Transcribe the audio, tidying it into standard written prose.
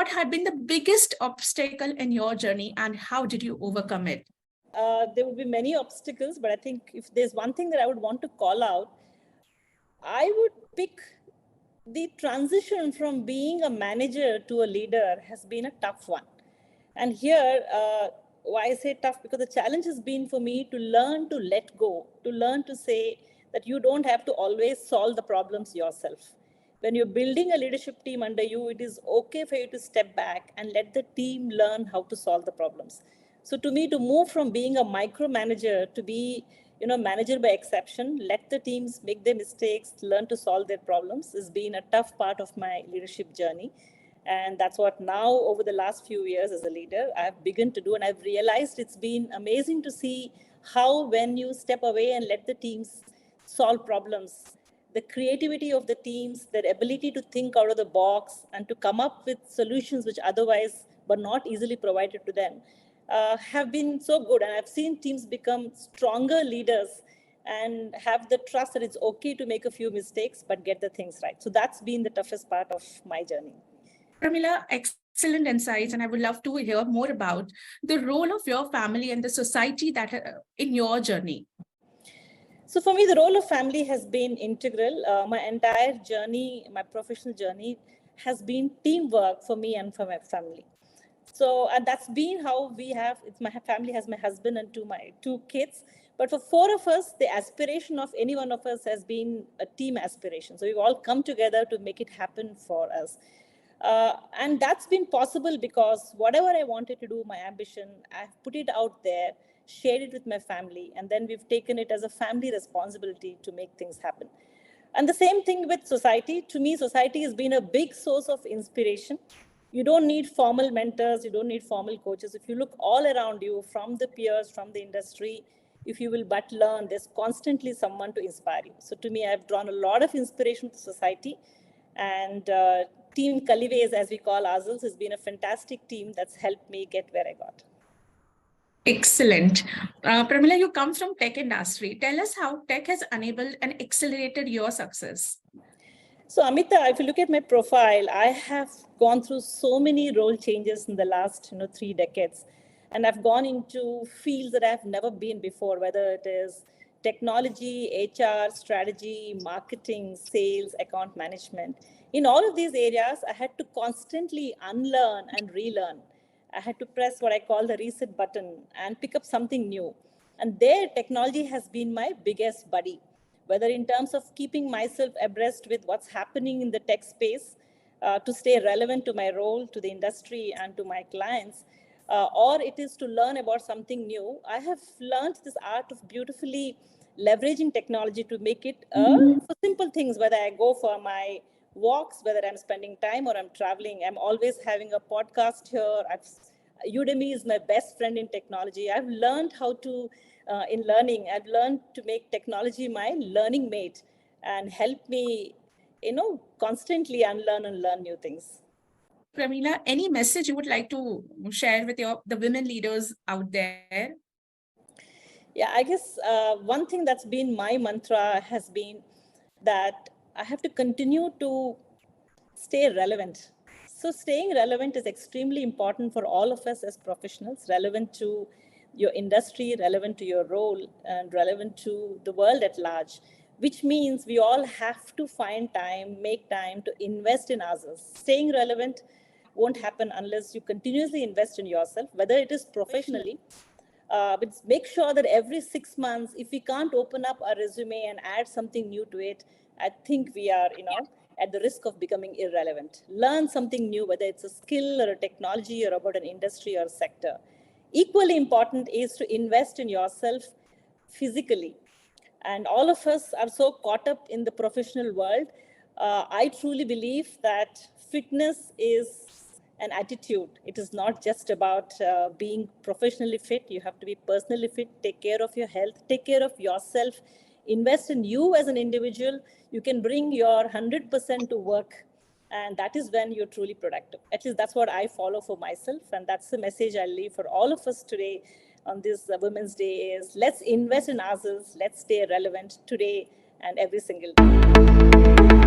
what had been the biggest obstacle in your journey and how did you overcome it? There would be many obstacles, but I think if there's one thing that I would want to call out, I would pick the transition from being a manager to a leader has been a tough one. And here, why I say tough, because the challenge has been for me to learn to let go, to learn to say that you don't have to always solve the problems yourself. When you're building a leadership team under you, it is okay for you to step back and let the team learn how to solve the problems. So to me, to move from being a micromanager to be, manager by exception, let the teams make their mistakes, learn to solve their problems, has been a tough part of my leadership journey. And that's what now, over the last few years as a leader, I've begun to do. And I've realized it's been amazing to see how, when you step away and let the teams solve problems, the creativity of the teams, their ability to think out of the box and to come up with solutions which otherwise were not easily provided to them, have been so good. And I've seen teams become stronger leaders and have the trust that it's okay to make a few mistakes, but get the things right. So that's been the toughest part of my journey. Pramila, excellent insights, and I would love to hear more about the role of your family and the society that in your journey. So for me, the role of family has been integral. My entire journey, my professional journey, has been teamwork for me and for my family. So and that's been how we have. My family has my husband and my two kids. But for four of us, the aspiration of any one of us has been a team aspiration. So we've all come together to make it happen for us. And that's been possible because whatever I wanted to do, my ambition, I've put it out there, shared it with my family, and then we've taken it as a family responsibility to make things happen. And the same thing with society. To me, society has been a big source of inspiration. You don't need formal mentors, you don't need formal coaches. If you look all around you, from the peers, from the industry, if you will but learn, there's constantly someone to inspire you. So to me, I've drawn a lot of inspiration to society. And Team Kalives, as we call ourselves, has been a fantastic team that's helped me get where I got. Excellent. Pramila, you come from tech industry. Tell us how tech has enabled and accelerated your success. So Amita, if you look at my profile, I have gone through so many role changes in the last 3 decades. And I've gone into fields that I've never been before, whether it is technology, HR, strategy, marketing, sales, account management. In all of these areas, I had to constantly unlearn and relearn. I had to press what I call the reset button and pick up something new. And there, technology has been my biggest buddy, whether in terms of keeping myself abreast with what's happening in the tech space, to stay relevant to my role, to the industry, and to my clients, or it is to learn about something new. I have learned this art of beautifully leveraging technology to make it for simple things, whether I go for my walks, whether I'm spending time or I'm traveling. I'm always having a podcast here. Udemy is my best friend in technology. I've learned how to, in learning, I've learned to make technology my learning mate and help me, constantly unlearn and learn new things. Pramila, any message you would like to share with the women leaders out there? Yeah, I guess one thing that's been my mantra has been that I have to continue to stay relevant. So staying relevant is extremely important for all of us as professionals, relevant to your industry, relevant to your role, and relevant to the world at large, which means we all have to find time, make time to invest in ourselves. Staying relevant won't happen unless you continuously invest in yourself, whether it is professionally. But make sure that every 6 months, if we can't open up our resume and add something new to it, I think we are, at the risk of becoming irrelevant. Learn something new, whether it's a skill or a technology or about an industry or sector. Equally important is to invest in yourself physically. And all of us are so caught up in the professional world. I truly believe that fitness is an attitude. It is not just about being professionally fit. You have to be personally fit, take care of your health, take care of yourself, invest in you as an individual. You can bring your 100% to work, and that is when you're truly productive. At least that's what I follow for myself, and that's the message I leave for all of us today on this Women's Day is let's invest in ourselves, let's stay relevant today and every single day.